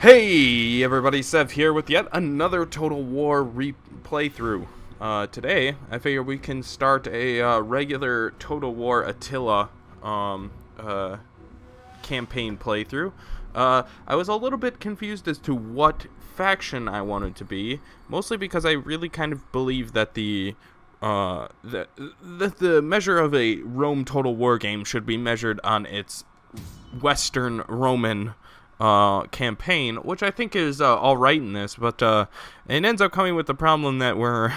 Hey everybody, Sev here with yet another Total War playthrough. Today, I figure we can start a regular Total War Attila campaign playthrough. I was a little bit confused as to what faction I wanted to be, mostly because I really kind of believe that the measure of a Rome Total War game should be measured on its Western Roman campaign, which I think is all right in this, but it ends up coming with the problem that we're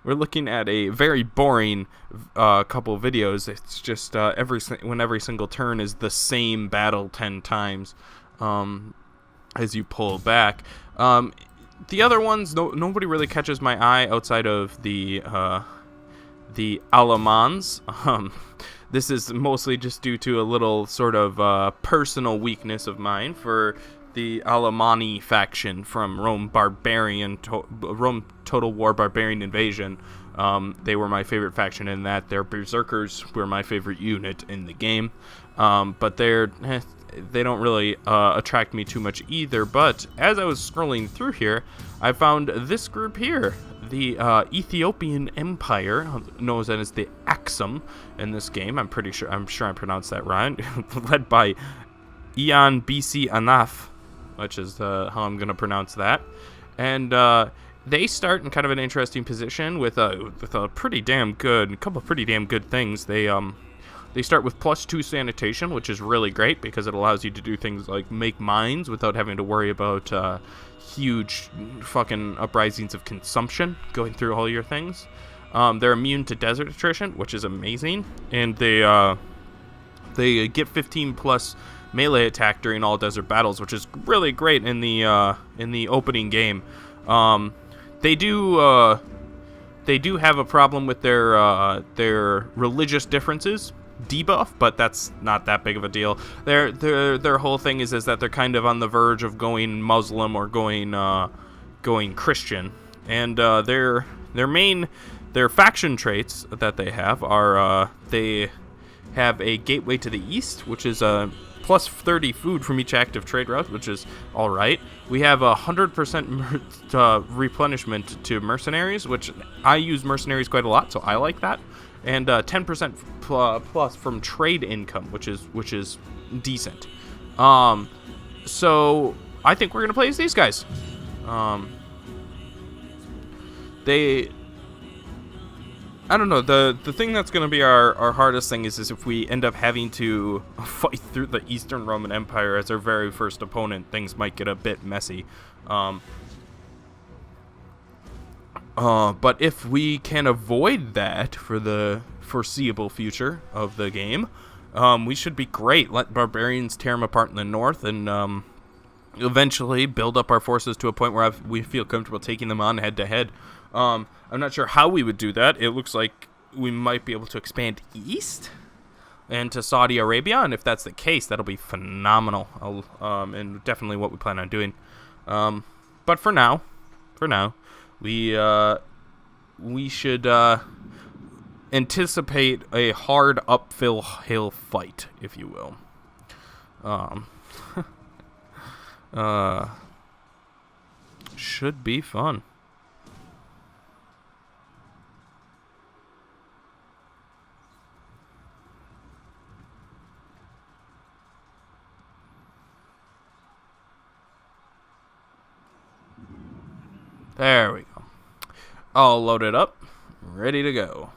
looking at a very boring couple videos. It's just when every single turn is the same battle 10 times as you pull back. The other ones, nobody really catches my eye outside of the Alamans. This is mostly just due to a little sort of personal weakness of mine for the Alemanni faction from Rome Rome Total War Barbarian Invasion. They were my favorite faction in that. Their Berserkers were my favorite unit in the game, but they don't really attract me too much either. But as I was scrolling through here, I found this group here, the Ethiopian Empire, known as the Aksum in this game. I'm sure I pronounced that right. Led by Ian BC Anaf, which is how I'm going to pronounce that. And they start in kind of an interesting position with a couple of pretty damn good things. They start with +2 sanitation, which is really great because it allows you to do things like make mines without having to worry about huge fucking uprisings of consumption going through all your things. They're immune to desert attrition, which is amazing, and they get 15+ melee attack during all desert battles, which is really great in the opening game. They do have a problem with their religious differences debuff, but that's not that big of a deal. Their whole thing is that they're kind of on the verge of going Muslim or going Christian, and their faction traits that they have are they have a gateway to the east, which is a +30 food from each active trade route, which is all right. We have 100% replenishment to mercenaries, which I use mercenaries quite a lot, so I like that. And 10% plus from trade income, which is decent. So I think we're gonna play as these guys. I don't know, the thing that's going to be our hardest thing is if we end up having to fight through the Eastern Roman Empire as our very first opponent, things might get a bit messy. But if we can avoid that for the foreseeable future of the game, we should be great. Let barbarians tear them apart in the north and eventually build up our forces to a point where we feel comfortable taking them on head to head. I'm not sure how we would do that. It looks like we might be able to expand east and to Saudi Arabia, and if that's the case, that'll be phenomenal. And definitely what we plan on doing. But for now, we should anticipate a hard uphill fight, if you will. Should be fun. There we go. All loaded up, ready to go.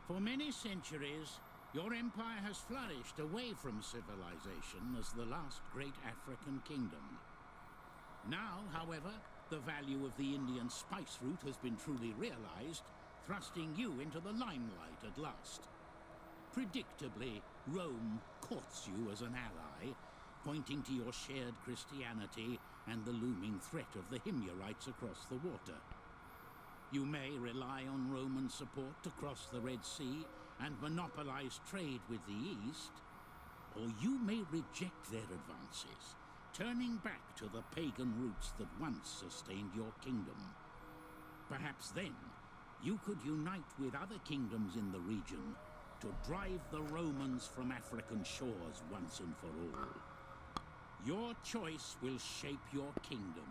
For many centuries, your empire has flourished away from civilization as the last great African kingdom. Now, however, the value of the Indian spice route has been truly realized, thrusting you into the limelight at last. Predictably, Rome courts you as an ally, pointing to your shared Christianity and the looming threat of the Himyarites across the water. You may rely on Roman support to cross the Red Sea and monopolize trade with the East, or you may reject their advances, turning back to the pagan roots that once sustained your kingdom. Perhaps then, you could unite with other kingdoms in the region to drive the Romans from African shores once and for all. Your choice will shape your kingdom.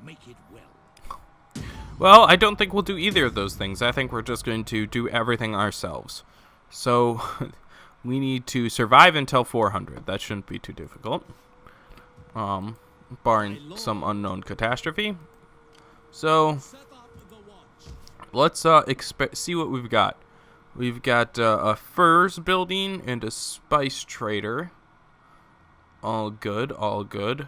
Make it well. Well, I don't think we'll do either of those things. I think we're just going to do everything ourselves. So, we need to survive until 400. That shouldn't be too difficult. Barring some unknown catastrophe. So, let's see what we've got. We've got a furs building and a spice trader. All good, all good.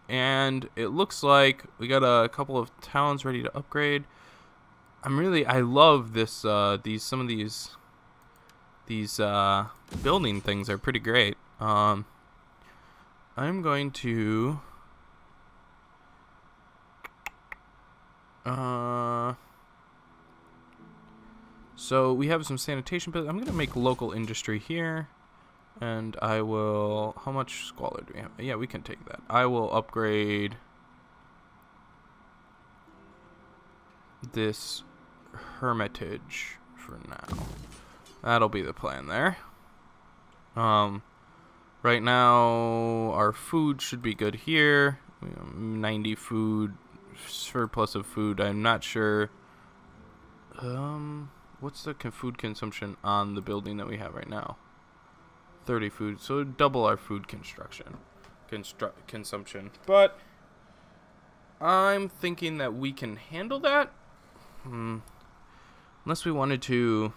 And it looks like we got a couple of towns ready to upgrade. I love this. Some of these building things are pretty great. I'm going to. So we have some sanitation, but I'm going to make local industry here. And I will... How much squalor do we have? Yeah, we can take that. I will upgrade this hermitage for now. That'll be the plan there. Right now, our food should be good here. 90 food, surplus of food. I'm not sure. What's the food consumption on the building that we have right now? 30 food, so double our food consumption. But I'm thinking that we can handle that. Unless we wanted to.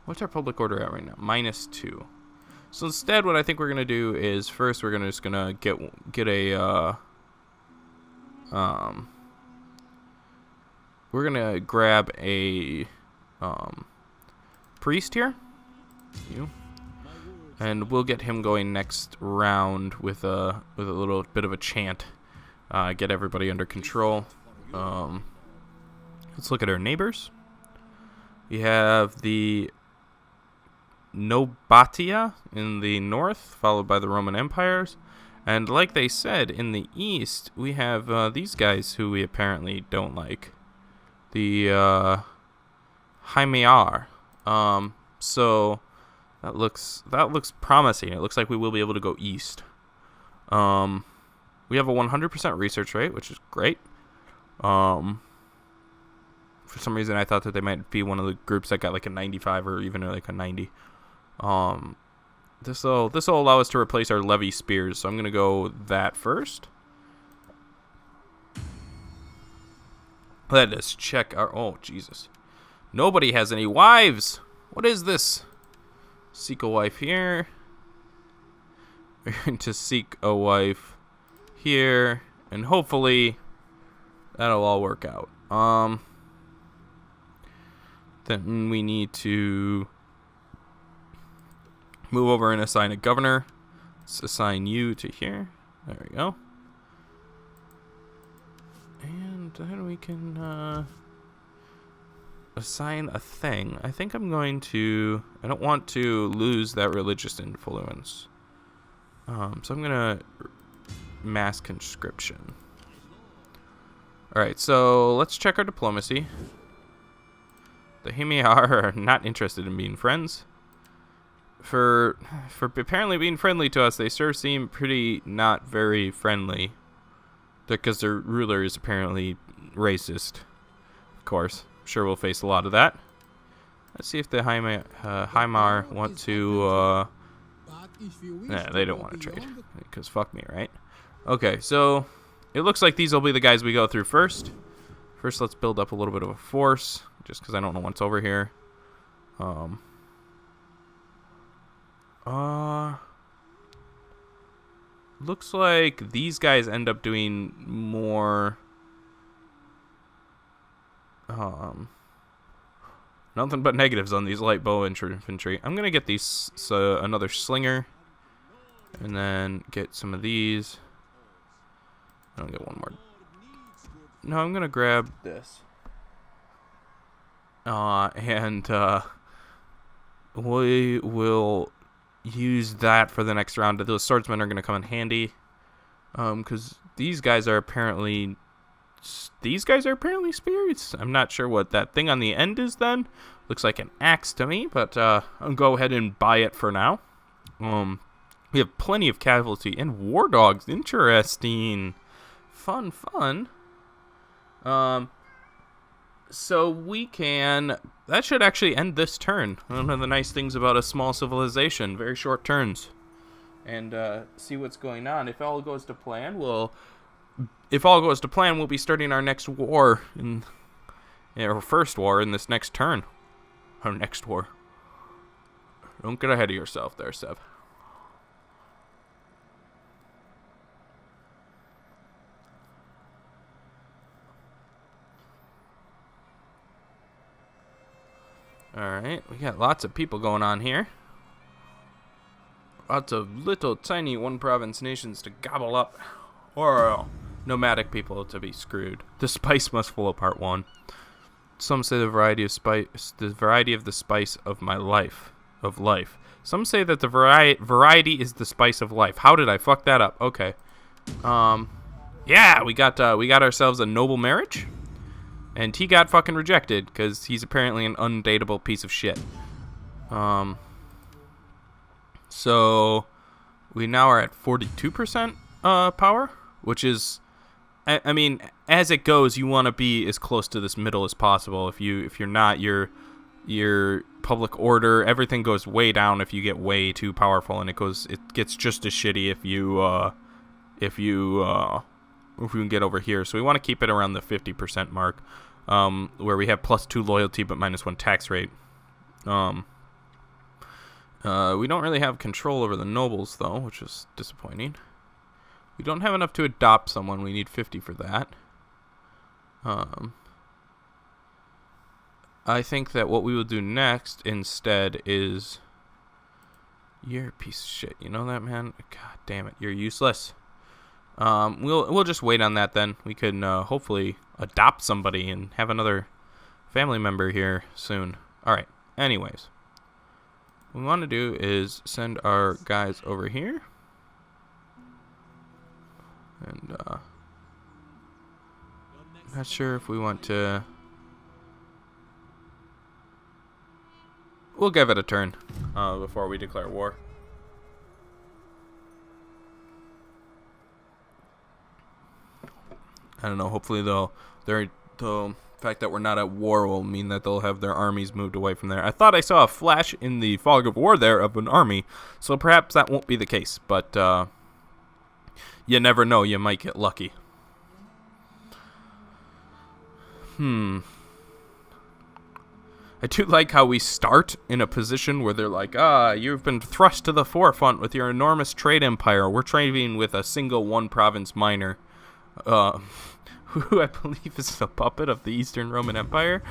What's our public order at right now? -2. So instead, what I think we're gonna do is first we're just gonna get a we're gonna grab a priest here. And we'll get him going next round with a little bit of a chant. Get everybody under control. Let's look at our neighbors. We have the Nobatia in the north, followed by the Roman empires. And like they said, in the east, we have these guys who we apparently don't like. The Haimear. So that looks promising. It looks like we will be able to go east. We have a 100% research rate, which is great. For some reason, I thought that they might be one of the groups that got like a 95 or even like a 90. This will allow us to replace our levy spears, so I'm gonna go that first. Let us check our. Oh Jesus! Nobody has any wives. What is this? Seek a wife here. We're going to seek a wife here, and hopefully that'll all work out. Then we need to move over and assign a governor. Let's assign you to here. There we go. And then we can assign a thing. I think I'm going to... I don't want to lose that religious influence. So I'm going to mass conscription. Alright, so let's check our diplomacy. The Himiar are not interested in being friends. For apparently being friendly to us, they sure seem pretty not very friendly. Because their ruler is apparently racist. Of course. I'm sure we'll face a lot of that. Let's see if the Haimar want to... Nah, they don't want to trade. Because fuck me, right? Okay, so... It looks like these will be the guys we go through first. First, let's build up a little bit of a force. Just because I don't know what's over here. Looks like these guys end up doing more... nothing but negatives on these light bow infantry. I'm going to get these another slinger. And then get some of these. I'll get one more. No, I'm going to grab this. And we will use that for the next round. Those swordsmen are going to come in handy. Because these guys are apparently spirits. I'm not sure what that thing on the end is then. Looks like an axe to me, but I'll go ahead and buy it for now. We have plenty of casualty and war dogs. Interesting. Fun. So we can... That should actually end this turn. One of the nice things about a small civilization. Very short turns. And see what's going on. If all goes to plan, we'll be starting our next war. Our first war in this next turn. Our next war. Don't get ahead of yourself there, Seb. Alright, we got lots of people going on here. Lots of little tiny one province nations to gobble up. Or nomadic people to be screwed. The spice must flow, part 1. Some say the variety of the spice of my life. Some say that the variety is the spice of life. How did I fuck that up? Okay. Yeah, we got ourselves a noble marriage. And he got fucking rejected because he's apparently an undateable piece of shit. So we now are at 42% power, which is, I mean, as it goes, you want to be as close to this middle as possible. If you're not, your public order, everything goes way down if you get way too powerful, and it gets just as shitty if you can get over here. So we want to keep it around the 50% mark, where we have +2 loyalty but -1 tax rate. We don't really have control over the nobles though, which is disappointing. We don't have enough to adopt someone. We need 50 for that. I think that what we will do next instead is... You're a piece of shit. You know that, man? God damn it. You're useless. We'll just wait on that then. We can hopefully adopt somebody and have another family member here soon. Alright. Anyways. What we want to do is send our guys over here. And not sure if we want to... We'll give it a turn before we declare war. I don't know. Hopefully, the fact that we're not at war will mean that they'll have their armies moved away from there. I thought I saw a flash in the fog of war there of an army, so perhaps that won't be the case. But you never know. You might get lucky. I do like how we start in a position where they're like, you've been thrust to the forefront with your enormous trade empire. We're trading with a single one-province miner, who I believe is a puppet of the Eastern Roman Empire.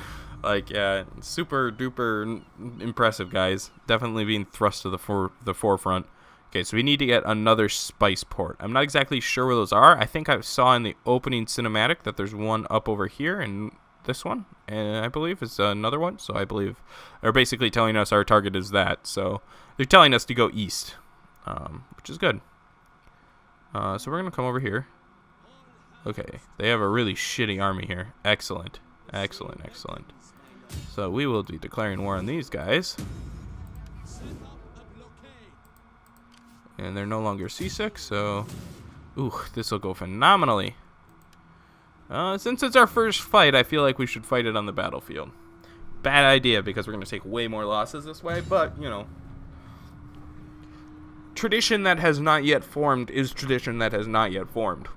Like, yeah, super-duper impressive, guys. Definitely being thrust to the forefront. Okay, so we need to get another spice port. I'm not exactly sure where those are. I think I saw in the opening cinematic that there's one up over here, and this one, and I believe is another one. So I believe they're basically telling us our target is that. So they're telling us to go east, which is good. So we're gonna come over here. Okay, they have a really shitty army here. Excellent. So we will be declaring war on these guys. And they're no longer seasick, so... Ooh, this will go phenomenally. Since it's our first fight, I feel like we should fight it on the battlefield. Bad idea, because we're going to take way more losses this way, but, you know. Tradition that has not yet formed is tradition that has not yet formed.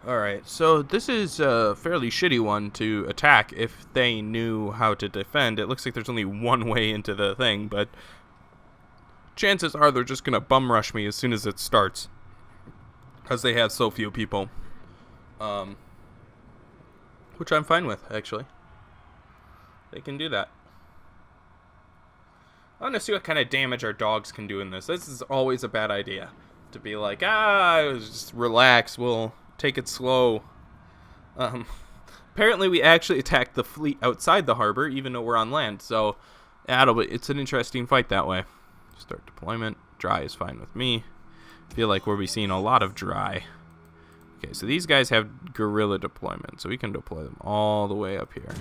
Alright, so this is a fairly shitty one to attack if they knew how to defend. It looks like there's only one way into the thing, but chances are they're just going to bum rush me as soon as it starts, because they have so few people. Which I'm fine with, actually. They can do that. I want to see what kind of damage our dogs can do in this. This is always a bad idea. To be like, just relax, we'll... take it slow. Apparently we actually attacked the fleet outside the harbor, even though we're on land. So, it's an interesting fight that way. Start deployment. Dry is fine with me. Feel like we'll be seeing a lot of dry. Okay, so these guys have guerrilla deployment, so we can deploy them all the way up here.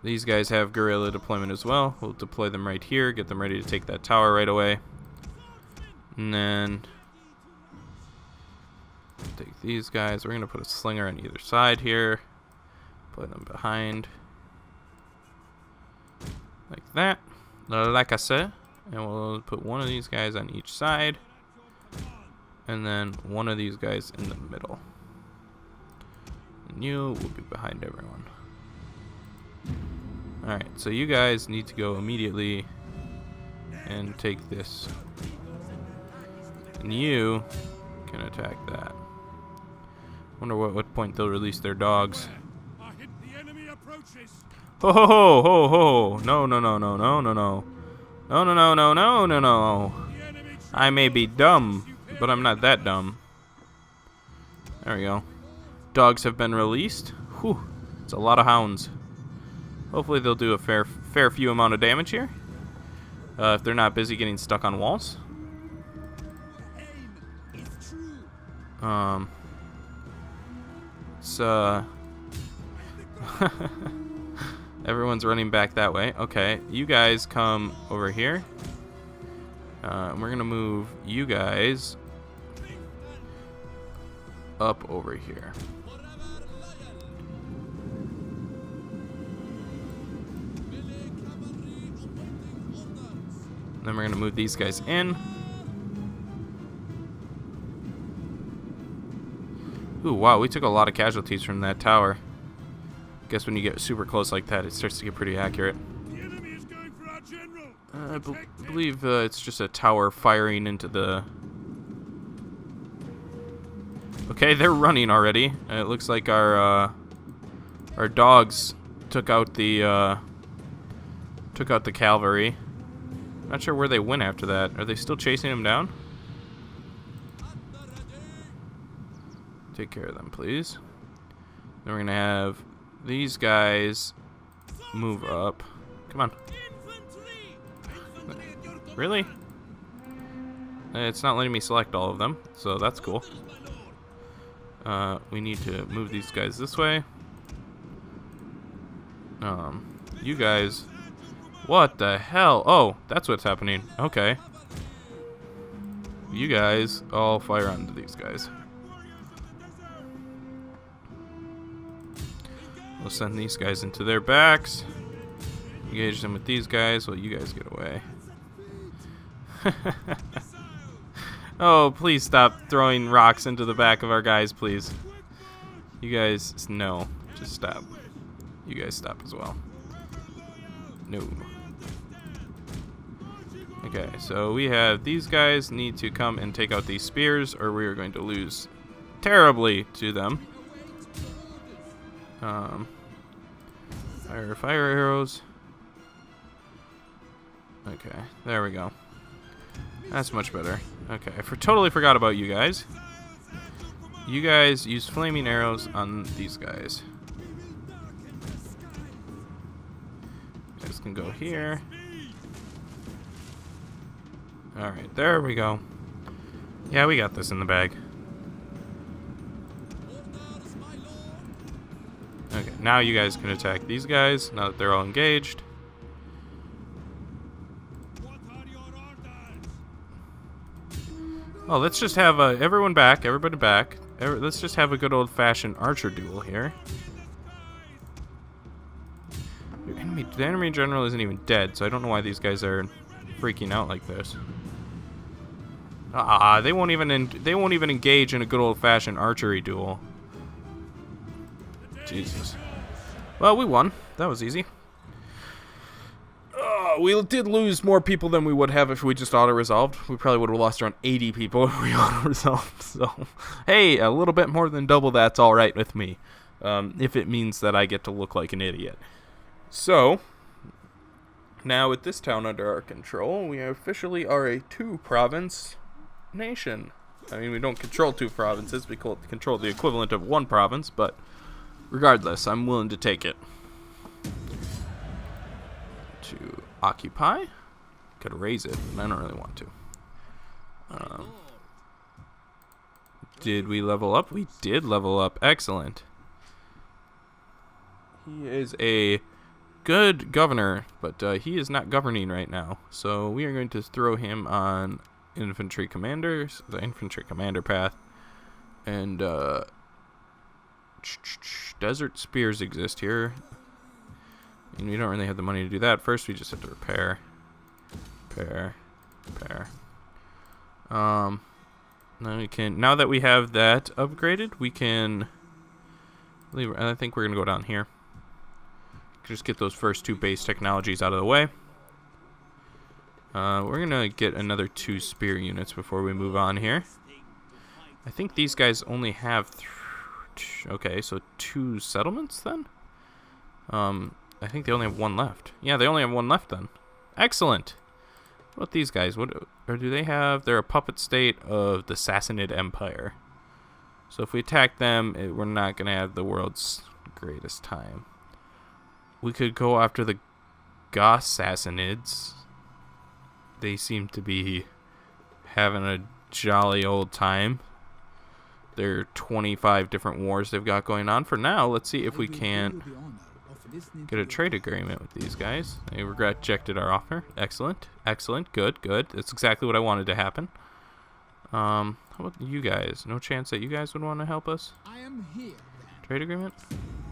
These guys have guerrilla deployment as well. We'll deploy them right here, get them ready to take that tower right away. And then take these guys. We're going to put a slinger on either side here. Play them behind. Like that. Like I said. And we'll put one of these guys on each side. And then one of these guys in the middle. And you will be behind everyone. Alright, so you guys need to go immediately and take this. And you can attack that. Wonder what point they'll release their dogs. Ho ho ho ho ho! No no no no no no no. No no no no no no no. I may be dumb, but I'm not that dumb. There we go. Dogs have been released. Whew. It's a lot of hounds. Hopefully they'll do a fair few amount of damage here. If they're not busy getting stuck on walls. Everyone's running back that way. Okay, you guys come over here. And we're gonna move you guys up over here. Then we're gonna move these guys in. Ooh, wow, we took a lot of casualties from that tower. Guess when you get super close like that, it starts to get pretty accurate. I believe it's just a tower firing into the... Okay, they're running already. It looks like our dogs took out the cavalry. Not sure where they went after that. Are they still chasing him down? Take care of them, please. Then we're gonna have these guys move up. Come on. Really? It's not letting me select all of them, so that's cool. We need to move these guys this way. You guys... What the hell? Oh, that's what's happening. Okay. You guys all fire onto these guys. We'll send these guys into their backs. Engage them with these guys while you guys get away. Oh, please stop throwing rocks into the back of our guys, please. You guys, no. Just stop. You guys stop as well. No. Okay, so we have these guys need to come and take out these spears, or we are going to lose terribly to them. Fire arrows. Okay, there we go. That's much better. Okay, I totally forgot about you guys. You guys use flaming arrows on these guys. You guys can go here. Alright, there we go. Yeah, we got this in the bag. Okay, now you guys can attack these guys, now that they're all engaged. Oh, let's just have everybody back. Let's just have a good old-fashioned archer duel here. The enemy general isn't even dead, so I don't know why these guys are freaking out like this. They won't even engage in a good old-fashioned archery duel. Jesus. Well, we won. That was easy. We did lose more people than we would have if we just auto-resolved. We probably would have lost around 80 people if we auto-resolved. So, hey, a little bit more than double that's all right with me. If it means that I get to look like an idiot. So, now with this town under our control, we officially are a 2-province nation. I mean, we don't control 2 provinces. We control the equivalent of 1 province, but regardless, I'm willing to take it. To Occupy. Could raise it, but I don't really want to. Did we level up? We did level up. Excellent. He is a good governor, but he is not governing right now. So we are going to throw him on infantry commanders, the infantry commander path. And desert spears exist here. And we don't really have the money to do that. First, we just have to repair. Repair. Now we can. Now that we have that upgraded, we can leave. I think we're gonna go down here. Just get those first two base technologies out of the way. We're gonna get another 2 spear units before we move on here. I think these guys only have. Okay, so 2 settlements then. I think they only have 1 left. Yeah, they only have 1 left then. Excellent. What about these guys? What or do they have? They're a puppet state of the Sassanid Empire. So if we attack them, we're not going to have the world's greatest time. We could go after the Goth Sassanids. They seem to be having a jolly old time. There are 25 different wars they've got going on. For now, let's see if we can get a trade agreement with these guys. They rejected our offer. Excellent. Excellent. Good. Good. That's exactly what I wanted to happen. How about you guys? No chance that you guys would want to help us? I am here. Trade agreement?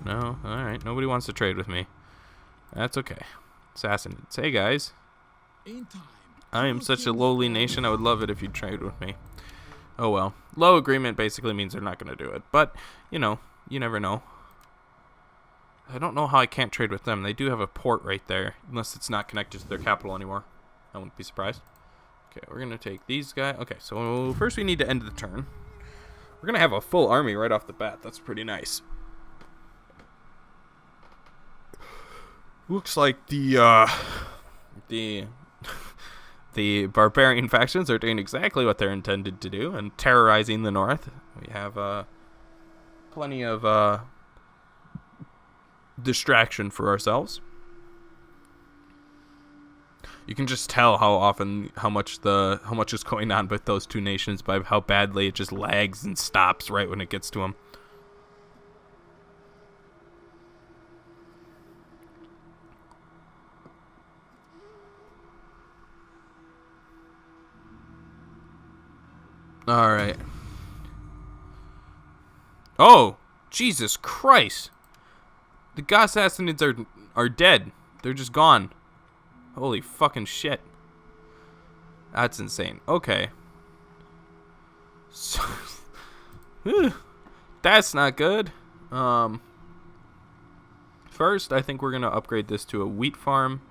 No. Alright. Nobody wants to trade with me. That's okay. Sassanids. Hey, guys. In time. I am such a lowly nation. I would love it if you'd trade with me. Oh, well. Low agreement basically means they're not going to do it. But, you know, you never know. I don't know how I can't trade with them. They do have a port right there, unless it's not connected to their capital anymore. I wouldn't be surprised. Okay, we're going to take these guys. Okay, so first we need to end the turn. We're going to have a full army right off the bat. That's pretty nice. Looks like the barbarian factions are doing exactly what they're intended to do and terrorizing the north. We have plenty of distraction for ourselves. You can just tell how much is going on with those two nations by how badly it just lags and stops right when it gets to them. All right. Oh, Jesus Christ! The Goth Sassanids are dead. They're just gone. Holy fucking shit. That's insane. Okay. So, that's not good. First, I think we're gonna upgrade this to a wheat farm.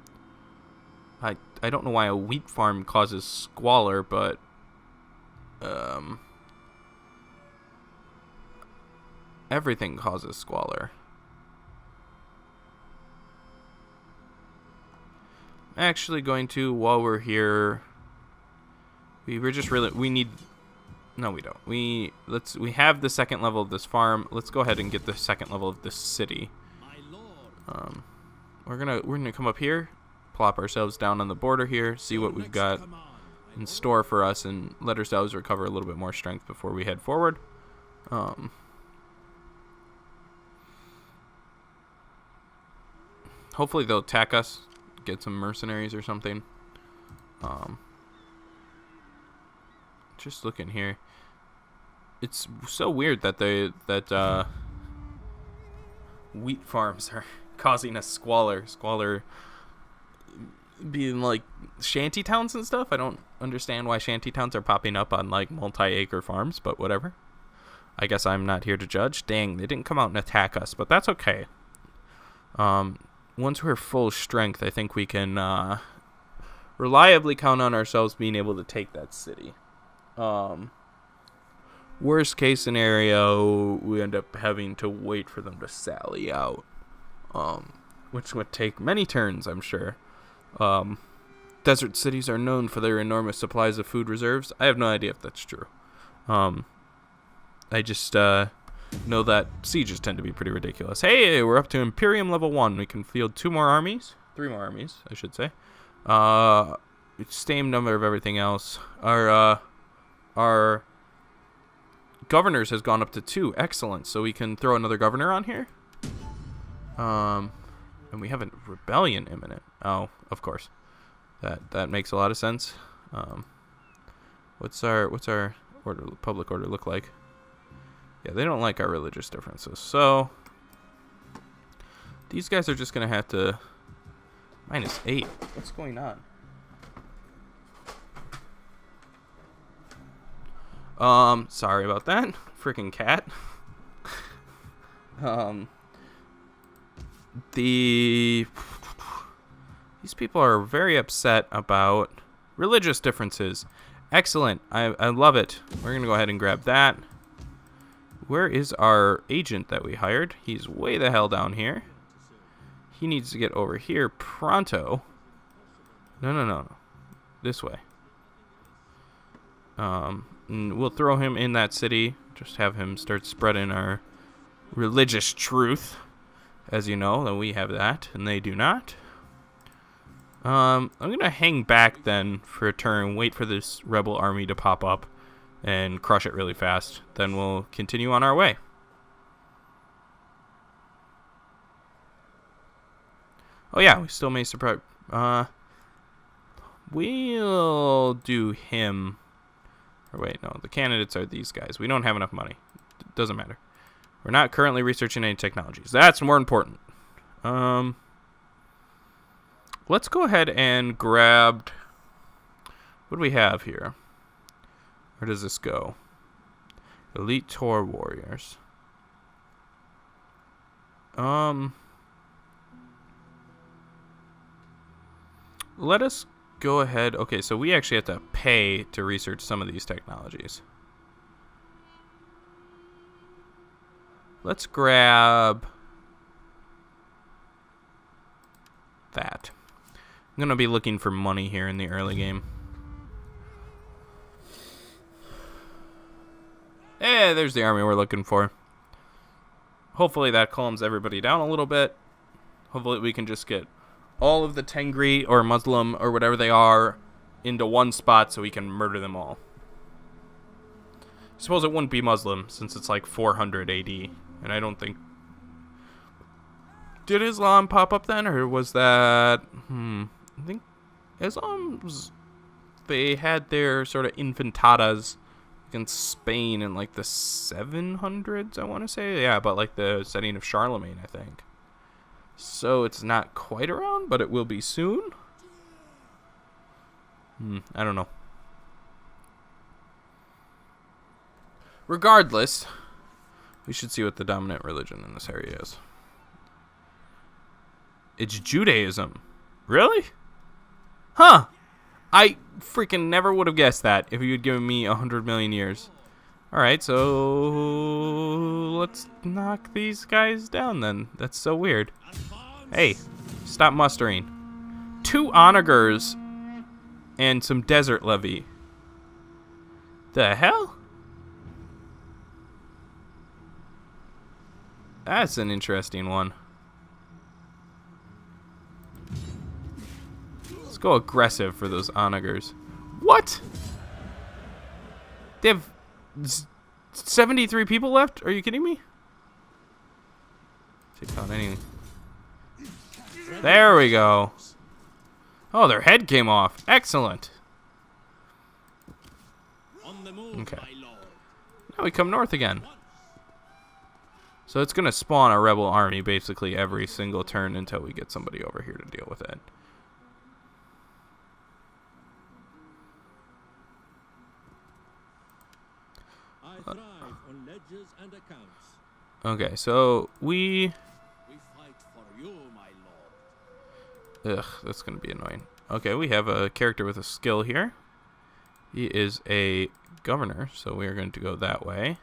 I don't know why a wheat farm causes squalor, but everything causes squalor. I'm actually going to, while we're here, we need, no we don't. We have the second level of this farm. Let's go ahead and get the second level of this city. We're gonna come up here, plop ourselves down on the border here, see what we've got in store for us, and let ourselves recover a little bit more strength before we head forward. Hopefully they'll attack us, get some mercenaries or something. Just looking here, it's so weird that wheat farms are causing us squalor being like shanty towns and stuff. I don't understand why shanty towns are popping up on like multi-acre farms, but whatever. I guess I'm not here to judge. Dang, they didn't come out and attack us, but that's okay. Once we're full strength, I think we can reliably count on ourselves being able to take that city. Worst case scenario, we end up having to wait for them to sally out, which would take many turns, I'm sure. Desert cities are known for their enormous supplies of food reserves. I have no idea if that's true. I just know that sieges tend to be pretty ridiculous. Hey, we're up to Imperium level 1. We can field 3 more armies, I should say. Same number of everything else. Our governors has gone up to 2. Excellent. So we can throw another governor on here. And we have a rebellion imminent. Oh, of course. That makes a lot of sense. What's our order, public order look like? Yeah, they don't like our religious differences. So these guys are just gonna have to -8. What's going on? Sorry about that. Freaking cat. These people are very upset about religious differences. Excellent. I love it. We're going to go ahead and grab that. Where is our agent that we hired? He's way the hell down here. He needs to get over here pronto. No. This way. And we'll throw him in that city. Just have him start spreading our religious truth. As you know, that we have that, and they do not. I'm going to hang back then for a turn, wait for this rebel army to pop up, and crush it really fast. Then we'll continue on our way. Oh yeah, we still may surprise. We'll do him. Or wait, no, the candidates are these guys. We don't have enough money. Doesn't matter. We're not currently researching any technologies. That's more important. Let's go ahead and grab... What do we have here? Where does this go? Elite Tour Warriors. Let us go ahead. Okay, so we actually have to pay to research some of these technologies. Let's grab that. I'm going to be looking for money here in the early game. Hey, there's the army we're looking for. Hopefully that calms everybody down a little bit. Hopefully we can just get all of the Tengri or Muslim or whatever they are into one spot so we can murder them all. I suppose it wouldn't be Muslim since it's like 400 AD. And I don't think... Did Islam pop up then? Or was that... I think Islam's... They had their sort of infantadas against Spain in like the 700s, I want to say. Yeah, but like the setting of Charlemagne, I think. So it's not quite around, but it will be soon. I don't know. Regardless, we should see what the dominant religion in this area is. It's Judaism. Really? Huh. I freaking never would have guessed that if you had given me 100 million years. Alright, so let's knock these guys down then. That's so weird. Hey, stop mustering. 2 onagers and some desert levy. The hell? That's an interesting one. Let's go aggressive for those onagers. What? They have 73 people left? Are you kidding me? Take out any. There we go. Oh, their head came off. Excellent. Okay. Now we come north again. So it's going to spawn a rebel army basically every single turn until we get somebody over here to deal with it. I thrive on ledgers and accounts. Okay, so we fight for you, my lord. Ugh, that's going to be annoying. Okay, we have a character with a skill here. He is a governor, so we are going to go that way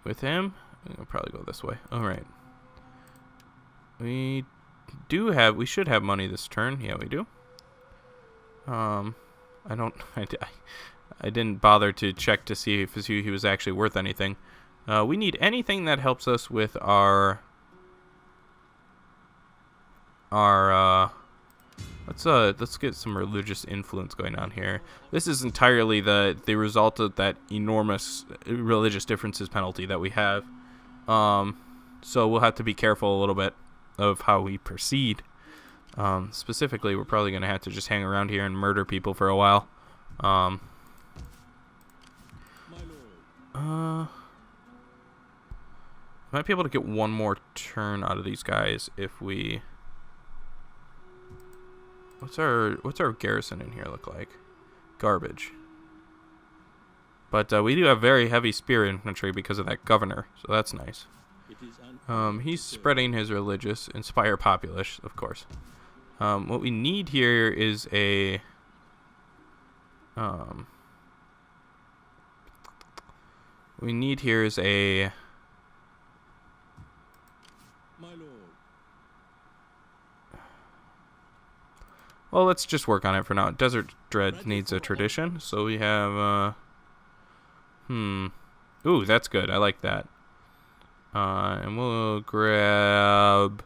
with him. We'll probably go this way. All right. We should have money this turn. Yeah, we do. I didn't bother to check to see if he was actually worth anything. We need anything that helps us with our Let's get some religious influence going on here. This is entirely the result of that enormous religious differences penalty that we have. So we'll have to be careful a little bit of how we proceed. Specifically, we're probably gonna have to just hang around here and murder people for a while. Might be able to get one more turn out of these guys if we. What's our garrison in here look like? Garbage. But we do have very heavy spear infantry because of that governor, so that's nice. He's spreading his religious, inspire populace, of course. What we need here is a. We need here is a. My lord. Well, let's just work on it for now. Desert Dread needs a tradition, so we have. Ooh, that's good. I like that. And we'll grab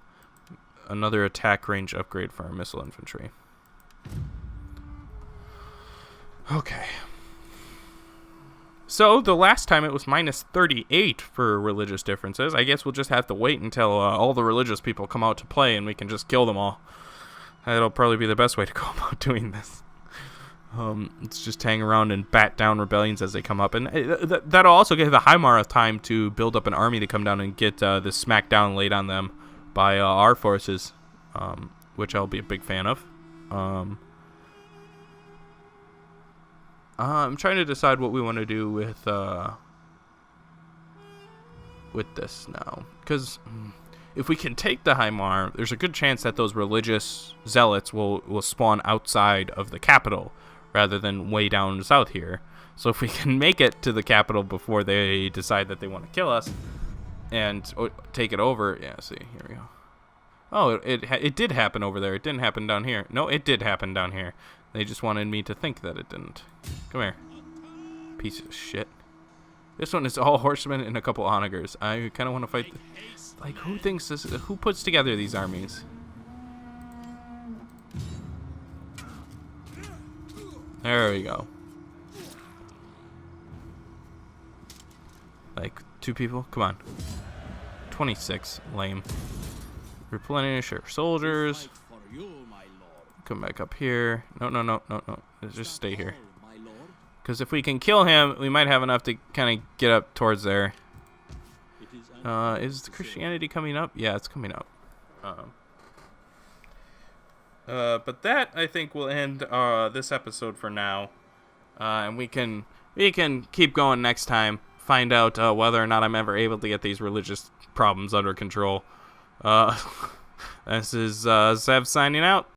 another attack range upgrade for our missile infantry. Okay. So, the last time it was minus 38 for religious differences. I guess we'll just have to wait until all the religious people come out to play and we can just kill them all. That'll probably be the best way to go about doing this. Let's just hang around and bat down rebellions as they come up. And that'll also give the Haimara time to build up an army to come down and get this smackdown laid on them by our forces, which I'll be a big fan of. I'm trying to decide what we want to do with this now. Because if we can take the Haimar, there's a good chance that those religious zealots will spawn outside of the capital rather than way down south here. So if we can make it to the capital before they decide that they want to kill us and take it over. Yeah, see, here we go. Oh, it did happen over there. It didn't happen down here. No, it did happen down here. They just wanted me to think that it didn't. Come here. Piece of shit. This one is all horsemen and a couple onagers. I kind of want to fight. Like, who thinks this? Who puts together these armies? There we go. Like, 2 people? Come on. 26. Lame. Replenish our soldiers. Come back up here. No. Let's just stay here. Because if we can kill him, we might have enough to kind of get up towards there. Is the Christianity coming up? Yeah, it's coming up. But that, I think, will end this episode for now. And we can keep going next time. Find out whether or not I'm ever able to get these religious problems under control. This is Zev signing out.